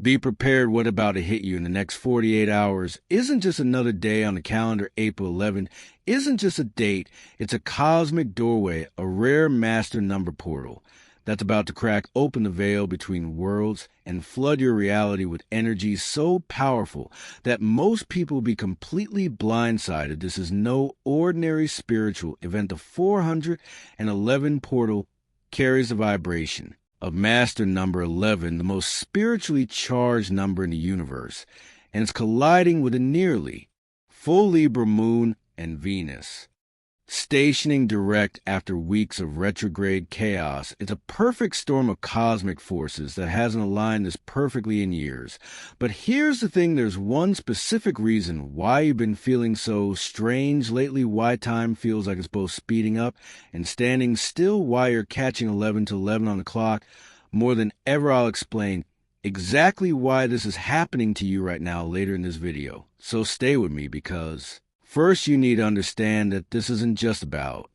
Be prepared what about to hit you in the next 48 hours isn't just another day on the calendar. April 11th isn't just a date, it's a cosmic doorway, a rare master number portal that's about to crack open the veil between worlds and flood your reality with energy so powerful that most people will be completely blindsided. This is no ordinary spiritual event. The 411 portal carries the vibration of master number 11, the most spiritually charged number in the universe, and it's colliding with a nearly full Libra Moon and Venus. Stationing direct after weeks of retrograde chaos, it's a perfect storm of cosmic forces that hasn't aligned this perfectly in years. But here's the thing, there's one specific reason why you've been feeling so strange lately, why time feels like it's both speeding up and standing still, why you're catching 11 to 11 on the clock. More than ever, I'll explain exactly why this is happening to you right now later in this video. So stay with me, because first, you need to understand that this isn't just about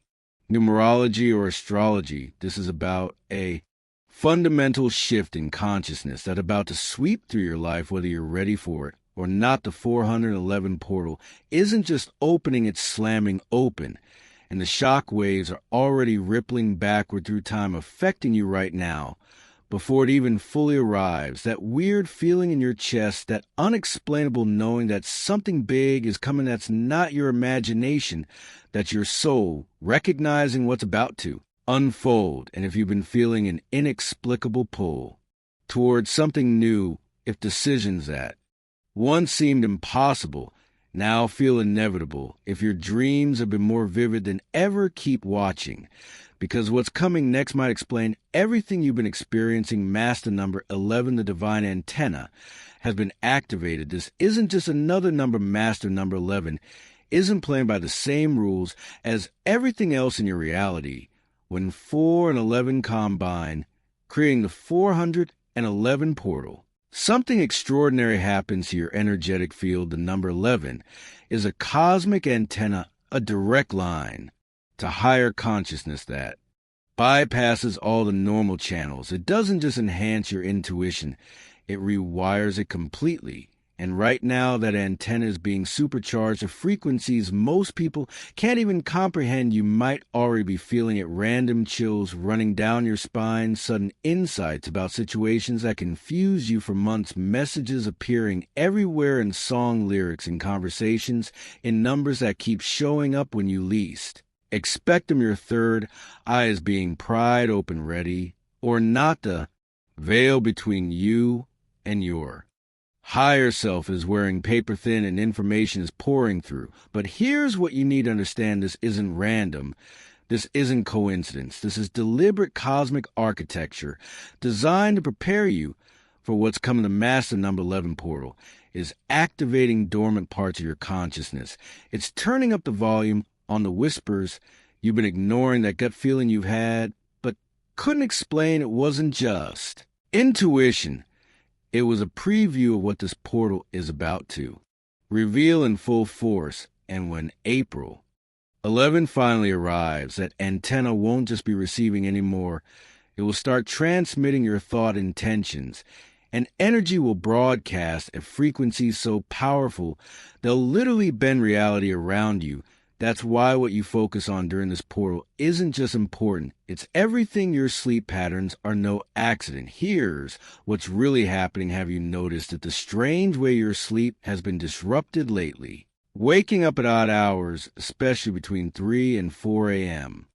numerology or astrology. This is about a fundamental shift in consciousness that's about to sweep through your life, whether you're ready for it or not. The 411 portal isn't just opening, it's slamming open. And the shock waves are already rippling backward through time, affecting you right now. Before it even fully arrives, that weird feeling in your chest, that unexplainable knowing that something big is coming that's not your imagination, that's your soul recognizing what's about to unfold. And if you've been feeling an inexplicable pull towards something new, if decisions that once seemed impossible now feel inevitable, if your dreams have been more vivid than ever, keep watching, because what's coming next might explain everything you've been experiencing. Master number 11, the divine antenna, has been activated. This isn't just another number. Master number 11 isn't playing by the same rules as everything else in your reality. When 4 and 11 combine, creating the 411 portal, something extraordinary happens to your energetic field. The number 11 is a cosmic antenna, a direct line to higher consciousness that bypasses all the normal channels. It doesn't just enhance your intuition, it rewires it completely. And right now, that antenna is being supercharged to frequencies most people can't even comprehend. You might already be feeling it. Random chills running down your spine, sudden insights about situations that confuse you for months, messages appearing everywhere in song lyrics and conversations, in numbers that keep showing up when you least expect them. Your third eye is being pried open, ready or not. The veil between you and your higher self is wearing paper thin and information is pouring through. But here's what you need to understand. This isn't random. This isn't coincidence. This is deliberate cosmic architecture designed to prepare you for what's coming. The master number 11 portal is activating dormant parts of your consciousness. It's turning up the volume on the whispers you've been ignoring, that gut feeling you've had but couldn't explain. It wasn't just intuition. It was a preview of what this portal is about to reveal in full force. And when April 11 finally arrives, that antenna won't just be receiving anymore. It will start transmitting your thought intentions, and energy will broadcast at frequencies so powerful they'll literally bend reality around you. That's why what you focus on during this portal isn't just important. It's everything. Your sleep patterns are no accident. Here's what's really happening. Have you noticed that the strange way your sleep has been disrupted lately? Waking up at odd hours, especially between 3 and 4 a.m.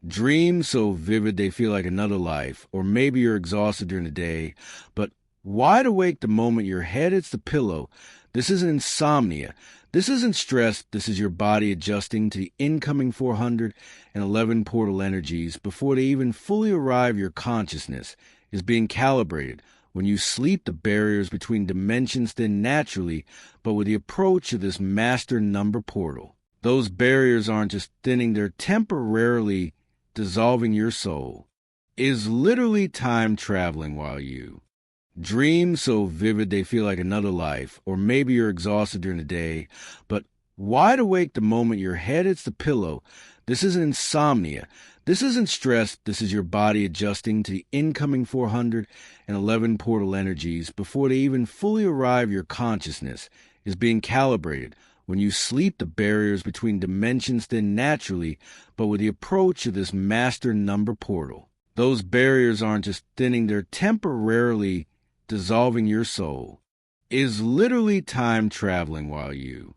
Dreams so vivid they feel like another life. Or maybe you're exhausted during the day, but wide awake the moment your head hits the pillow. This isn't insomnia. This isn't stress. This is your body adjusting to the incoming 411 portal energies before they even fully arrive. Your consciousness is being calibrated. When you sleep, the barriers between dimensions thin naturally, but with the approach of this master number portal, those barriers aren't just thinning, they're temporarily dissolving. Your soul is literally time traveling while you dreams so vivid they feel like another life. Or maybe you're exhausted during the day, but wide awake the moment your head hits the pillow. This isn't insomnia. This isn't stress, this is your body adjusting to the incoming 411 portal energies before they even fully arrive. Your consciousness is being calibrated. When you sleep, the barriers between dimensions thin naturally, but with the approach of this master number portal, those barriers aren't just thinning, they're temporarily dissolving. Your soul is literally time traveling while you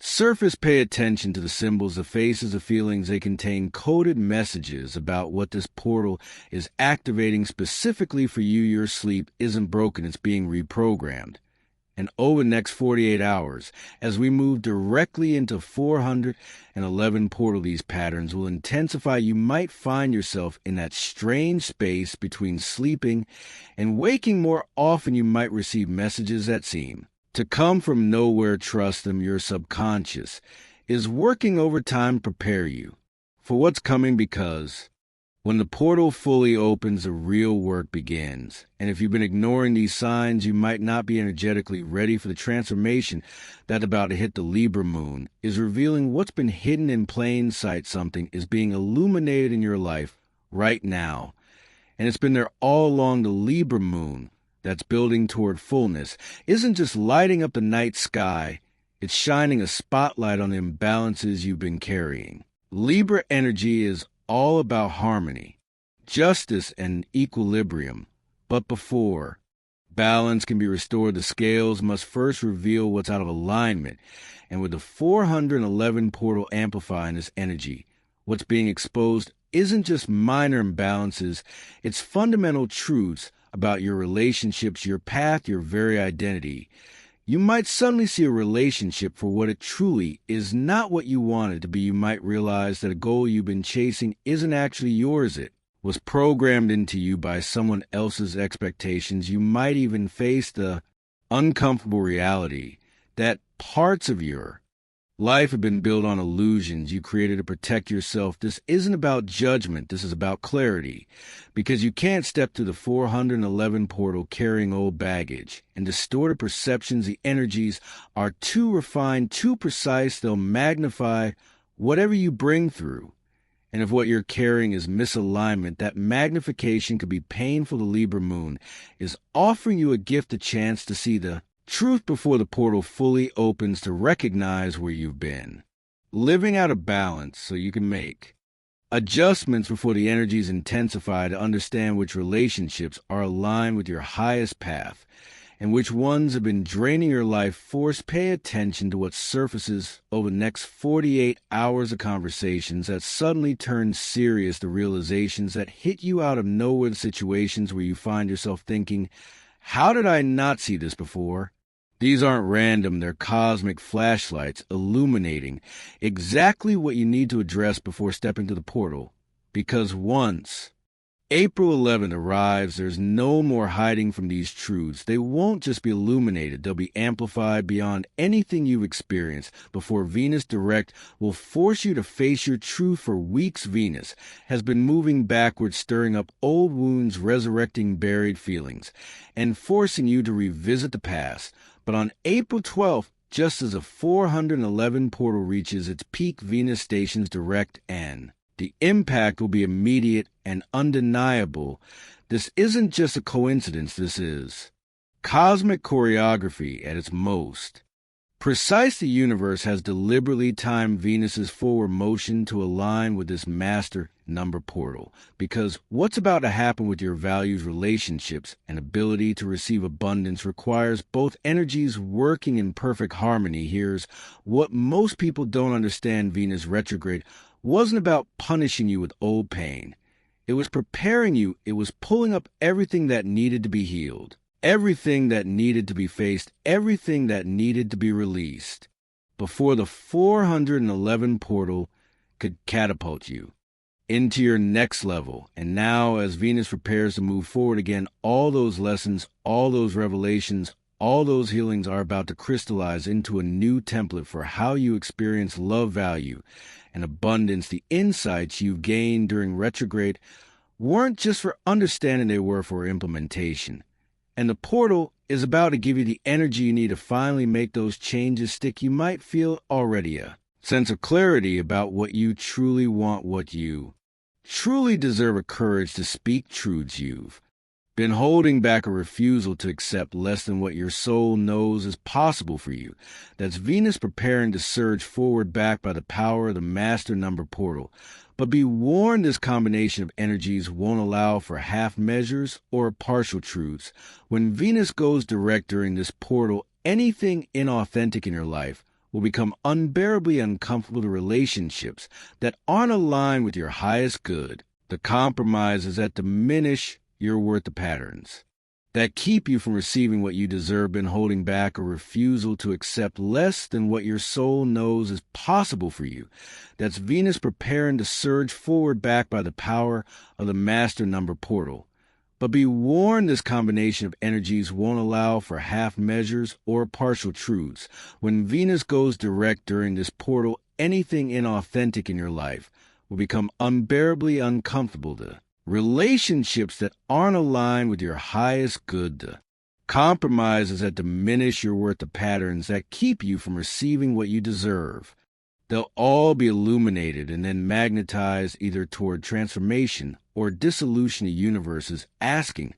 surface. Pay attention to the symbols, the faces, the feelings. They contain coded messages about what this portal is activating specifically for you. Your sleep isn't broken, it's being reprogrammed. And over the next 48 hours, as we move directly into 411 portal, these patterns will intensify. You might find yourself in that strange space between sleeping and waking. More often, you might receive messages that seem to come from nowhere. Trust them. Your subconscious is working overtime to prepare you for what's coming, because when the portal fully opens, the real work begins. And if you've been ignoring these signs, you might not be energetically ready for the transformation that's about to hit. The Libra Moon is revealing what's been hidden in plain sight. Something is being illuminated in your life right now. And it's been there all along. The Libra Moon that's building toward fullness isn't just lighting up the night sky, it's shining a spotlight on the imbalances you've been carrying. Libra energy is all about harmony, justice, and equilibrium. But before balance can be restored, the scales must first reveal what's out of alignment. And with the 411 portal amplifying this energy, what's being exposed isn't just minor imbalances, it's fundamental truths about your relationships, your path, your very identity. You might suddenly see a relationship for what it truly is, not what you want it to be. You might realize that a goal you've been chasing isn't actually yours. It was programmed into you by someone else's expectations. You might even face the uncomfortable reality that parts of your life have been built on illusions you created to protect yourself. This isn't about judgment. This is about clarity, because you can't step through the 411 portal carrying old baggage and distorted perceptions. The energies are too refined, too precise. They'll magnify whatever you bring through. And if what you're carrying is misalignment, that magnification could be painful. The Libra Moon is offering you a gift, a chance to see the truth before the portal fully opens, to recognize where you've been living out of balance so you can make adjustments before the energies intensify, to understand which relationships are aligned with your highest path and which ones have been draining your life force. Pay attention to what surfaces over the next 48 hours of conversations that suddenly turn serious, the realizations that hit you out of nowhere, the situations where you find yourself thinking, how did I not see this before? These aren't random, they're cosmic flashlights illuminating exactly what you need to address before stepping to the portal. Because once April 11th arrives, there's no more hiding from these truths. They won't just be illuminated, they'll be amplified beyond anything you've experienced before. Venus direct will force you to face your truth. For weeks, Venus has been moving backwards, stirring up old wounds, resurrecting buried feelings, and forcing you to revisit the past. But on April 12th, just as the 411 portal reaches its peak, Venus stations direct, and the impact will be immediate and undeniable. This isn't just a coincidence. This is cosmic choreography at its most precise. The universe has deliberately timed Venus's forward motion to align with this master number portal, because what's about to happen with your values, relationships, and ability to receive abundance requires both energies working in perfect harmony. Here's what most people don't understand. Venus retrograde wasn't about punishing you with old pain. It was preparing you. It was pulling up everything that needed to be healed, everything that needed to be faced, everything that needed to be released before the 411 portal could catapult you into your next level. And now, as Venus prepares to move forward again, all those lessons, all those revelations, all those healings are about to crystallize into a new template for how you experience love, value, and abundance. The insights you've gained during retrograde weren't just for understanding, they were for implementation. And the portal is about to give you the energy you need to finally make those changes stick. You might feel already a sense of clarity about what you truly want, what you truly deserve a courage to speak truths you've been holding back, a refusal to accept less than what your soul knows is possible for you. That's Venus preparing to surge forward back by the power of the master number portal. But be warned, this combination of energies won't allow for half measures or partial truths. When Venus goes direct during this portal, anything inauthentic in your life will become unbearably uncomfortable to relationships that aren't aligned with your highest good. The compromises that diminish your worth, the patterns that keep you from receiving what you deserve, been holding back, a refusal to accept less than what your soul knows is possible for you. That's Venus preparing to surge forward back by the power of the master number portal. But be warned, this combination of energies won't allow for half measures or partial truths. When Venus goes direct during this portal, anything inauthentic in your life will become unbearably uncomfortable to relationships that aren't aligned with your highest good, to compromises that diminish your worth, the patterns that keep you from receiving what you deserve. They'll all be illuminated and then magnetized either toward transformation or dissolution of universes, asking,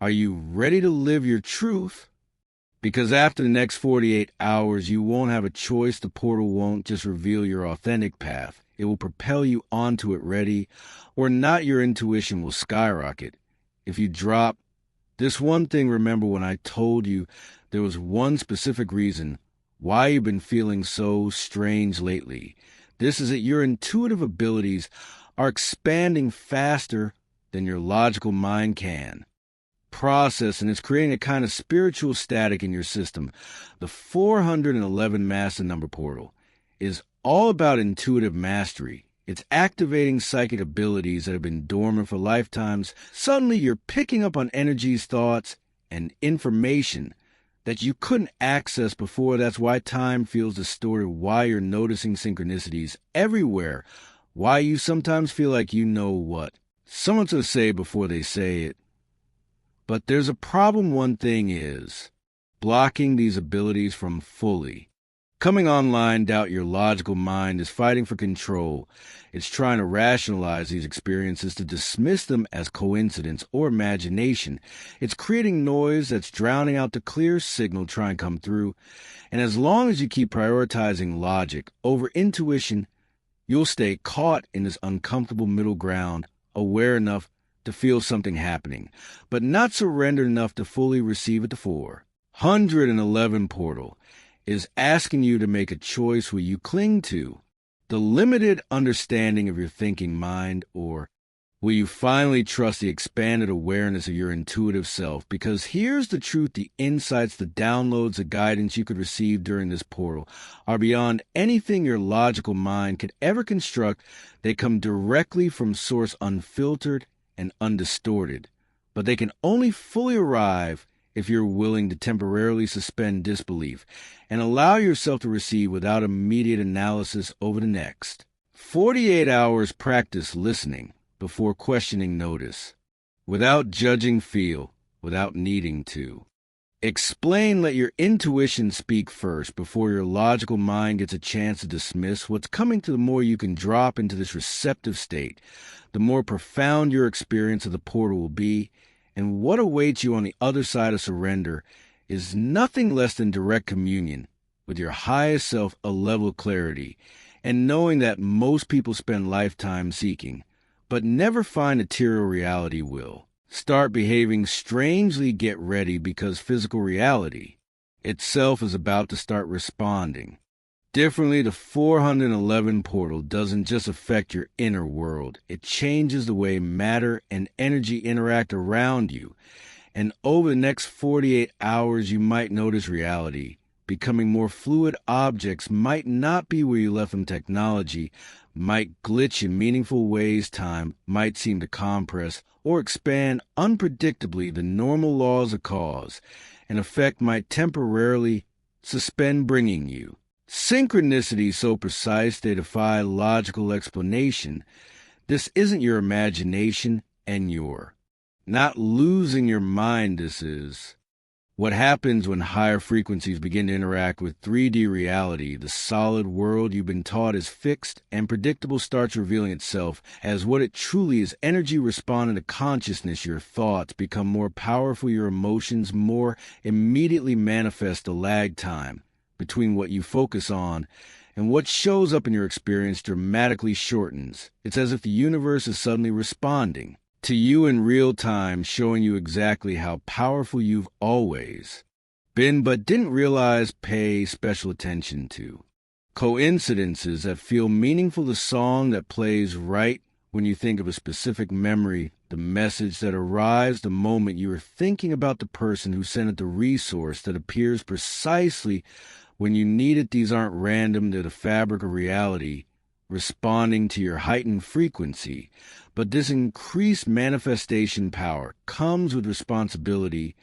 are you ready to live your truth? Because after the next 48 hours, you won't have a choice. The portal won't just reveal your authentic path. It will propel you onto it. Ready or not, your intuition will skyrocket. If you drop this one thing, remember when I told you there was one specific reason why you've been feeling so strange lately. This is that your intuitive abilities are expanding faster than your logical mind can process, and it's creating a kind of spiritual static in your system. The 411 master number portal is all about intuitive mastery. It's activating psychic abilities that have been dormant for lifetimes. Suddenly you're picking up on energies, thoughts, and information that you couldn't access before. That's why time feels distorted, why you're noticing synchronicities everywhere, why you sometimes feel like you know what someone's going to say before they say it. But there's a problem. One thing is blocking these abilities from fully coming online. Doubt. Your logical mind is fighting for control. It's trying to rationalize these experiences, to dismiss them as coincidence or imagination. It's creating noise that's drowning out the clear signal trying to come through. And as long as you keep prioritizing logic over intuition, you'll stay caught in this uncomfortable middle ground, aware enough to feel something happening, but not surrendered enough to fully receive it. The 411 portal is asking you to make a choice. Will you cling to the limited understanding of your thinking mind, or will you finally trust the expanded awareness of your intuitive self? Because here's the truth: the insights, the downloads, the guidance you could receive during this portal are beyond anything your logical mind could ever construct. They come directly from source, unfiltered and undistorted. But they can only fully arrive if you're willing to temporarily suspend disbelief and allow yourself to receive without immediate analysis. Over the next 48 hours, practice listening before questioning. Notice without judging. Feel without needing to explain. Let your intuition speak first before your logical mind gets a chance to dismiss what's coming. To the more you can drop into this receptive state, the more profound your experience of the portal will be. And what awaits you on the other side of surrender is nothing less than direct communion with your highest self, a level of clarity, and knowing that most people spend lifetimes seeking, but never find material reality. Will start behaving strangely. Get ready, because physical reality itself is about to start responding differently. The 411 portal doesn't just affect your inner world. It changes the way matter and energy interact around you. And over the next 48 hours, you might notice reality becoming more fluid. Objects might not be where you left them. Technology might glitch in meaningful ways. Time might seem to compress or expand unpredictably. The normal laws of cause and effect might temporarily suspend, bringing you synchronicities so precise they defy logical explanation. This isn't your imagination, and you're not losing your mind. This is What happens when higher frequencies begin to interact with 3D reality? The solid world you've been taught is fixed and predictable starts revealing itself as what it truly is. Energy responding to consciousness. Your thoughts become more powerful, your emotions more immediately manifest. A lag time between what you focus on and what shows up in your experience dramatically shortens. It's as if the universe is suddenly responding to you in real time, showing you exactly how powerful you've always been but didn't realize. Pay special attention to coincidences that feel meaningful, the song that plays right when you think of a specific memory, the message that arrives the moment you are thinking about the person who sent it, the resource that appears precisely when you need it. These aren't random, they're the fabric of reality responding to your heightened frequency. But this increased manifestation power comes with responsibility.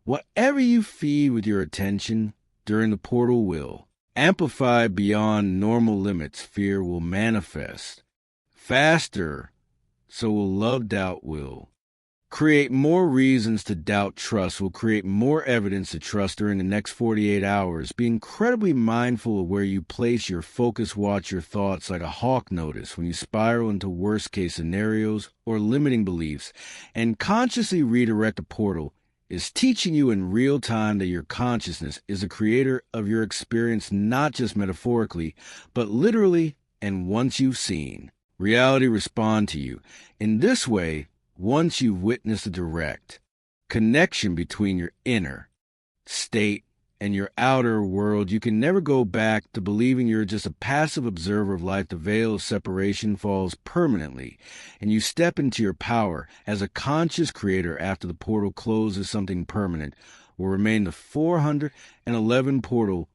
Whatever you feed with your attention during the portal will amplify beyond normal limits. Fear will manifest faster, so will love. Doubt will create more reasons to doubt. Trust will create more evidence to trust. During the next 48 hours, be incredibly mindful of where you place your focus. Watch your thoughts like a hawk. Notice when you spiral into worst-case scenarios or limiting beliefs, and consciously redirect a portal is teaching you in real time that your consciousness is the creator of your experience, not just metaphorically, but literally. And once you've seen reality respond to you in this way, once you've witnessed a direct connection between your inner state and your outer world, you can never go back to believing you're just a passive observer of life. The veil of separation falls permanently, and you step into your power as a conscious creator. After the portal closes, something permanent will remain. The 411 portal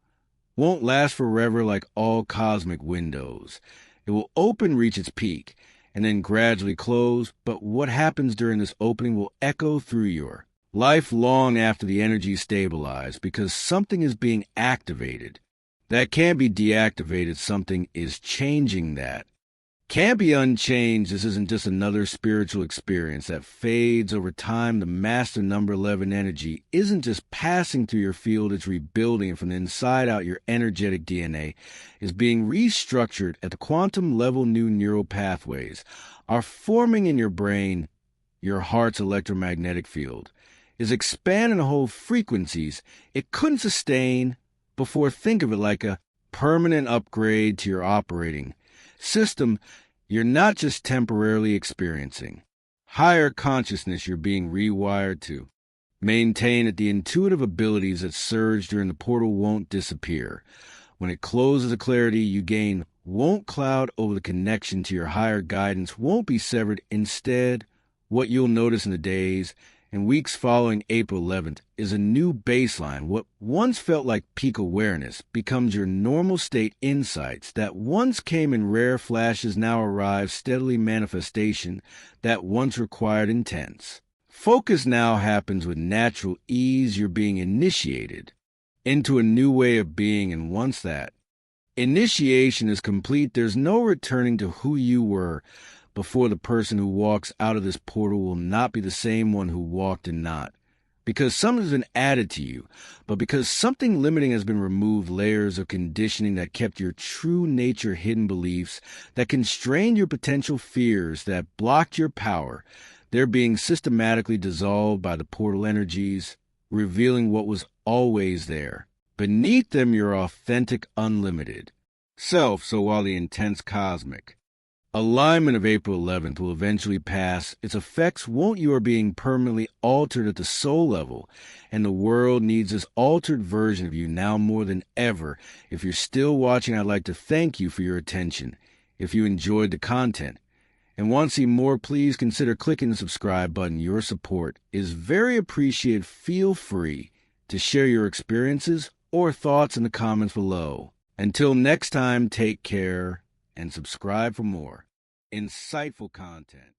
won't last forever. Like all cosmic windows, it will open, reach its peak, and then gradually close. But what happens during this opening will echo through your life long after the energy stabilizes, because something is being activated that can't be deactivated. Something is changing that can't be unchanged. This isn't just another spiritual experience that fades over time. The master number 11 energy isn't just passing through your field, it's rebuilding it from the inside out. Your energetic DNA is being restructured at the quantum level. New neural pathways are forming in your brain. Your heart's electromagnetic field is expanding to hold frequencies it couldn't sustain before. Think of it like a permanent upgrade to your operating system. You're not just temporarily experiencing higher consciousness, you're being rewired to maintain it. The intuitive abilities that surge during the portal won't disappear. When it closes, the clarity you gain won't cloud over. The connection to your higher guidance won't be severed. Instead, what you'll notice in the days and weeks following April 11th is a new baseline. What once felt like peak awareness becomes your normal state. Insights that once came in rare flashes now arrive steadily. Manifestation that once required intense focus now happens with natural ease. You're being initiated into a new way of being, and once that initiation is complete, there's no returning to who you were before. The person who walks out of this portal will not be the same one who walked in, not because something's been added to you, but because something limiting has been removed. Layers of conditioning that kept your true nature hidden, beliefs that constrained your potential, fears that blocked your power, they're being systematically dissolved by the portal energies, revealing what was always there. Beneath them, your authentic, unlimited self. So while the intense cosmic alignment of April 11th will eventually pass, its effects won't. You are being permanently altered at the soul level, and the world needs this altered version of you now more than ever. If you're still watching, I'd like to thank you for your attention. If you enjoyed the content and want to see more, please consider clicking the subscribe button. Your support is very appreciated. Feel free to share your experiences or thoughts in the comments below. Until next time, take care and subscribe for more insightful content.